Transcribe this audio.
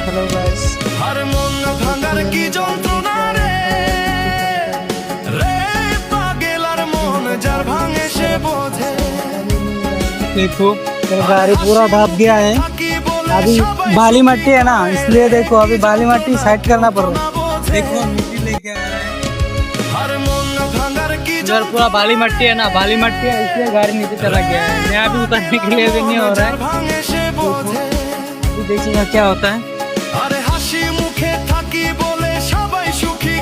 Hello guys. हर मन भांगार की যন্ত্রণা রে রে পাগেলার মন যার ভাঙে সে বোঝে। देखो मेरा गाड़ी पूरा भाप गया है। अभी बाली मट्टी है ना, इसलिए देखो अभी बाली मट्टी साइड करना पड़ रहा है। देखो मिट्टी लेके आ रहा है। हर मन भांगार की इधर पूरा बाली मट्टी है ना, बाली मट्टी है इसलिए गाड़ी नीचे चला गया है। यहाँ भी उतरने के लिए भी नहीं हो रहा है। ভাঙে সে বোঝে। अभी देखिएगा क्या होता है। আরে হাসি মুখে থাকি বলে সবাই সুখী